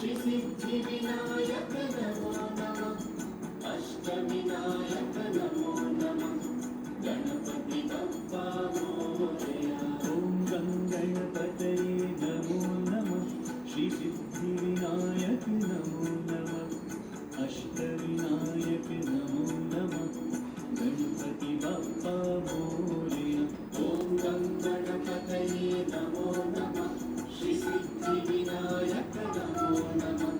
श्री सिद्धिविनायक नमो नमः अष्टविनायक नमो नमः गणपति बप्पा मोरया। ओम गणपतये नमो नमः श्री सिद्धिविनायक नमो नमः अष्टविनायक नमो नमः गणपति बप्पा मोरया। ओम गणपतये नमो नमः श्री सिद्धिविनायक नमो नमः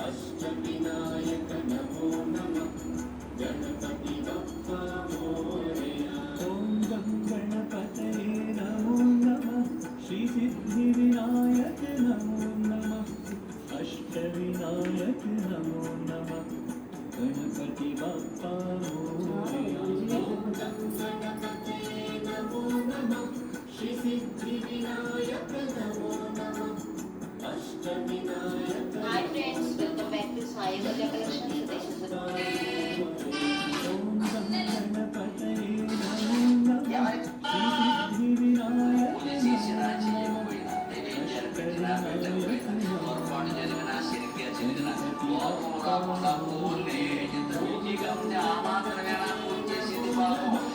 अष्टविनायक नमो नमः गणपति बप्पा मोरया। ओम गणपतये नमो नमः श्री सिद्धिविनायक नमो नमः अष्टविनायक नमो नमः गणपति बप्पा मोरया। ओम गणपतये नमो नमः श्री सिद्धिविनायक नमो नमः Ashtavinayak. Hi friends, welcome back to Sai Gajja Collections. This is ओम गणपतये नमो नमः श्री सिद्धिविनायक नमो नमः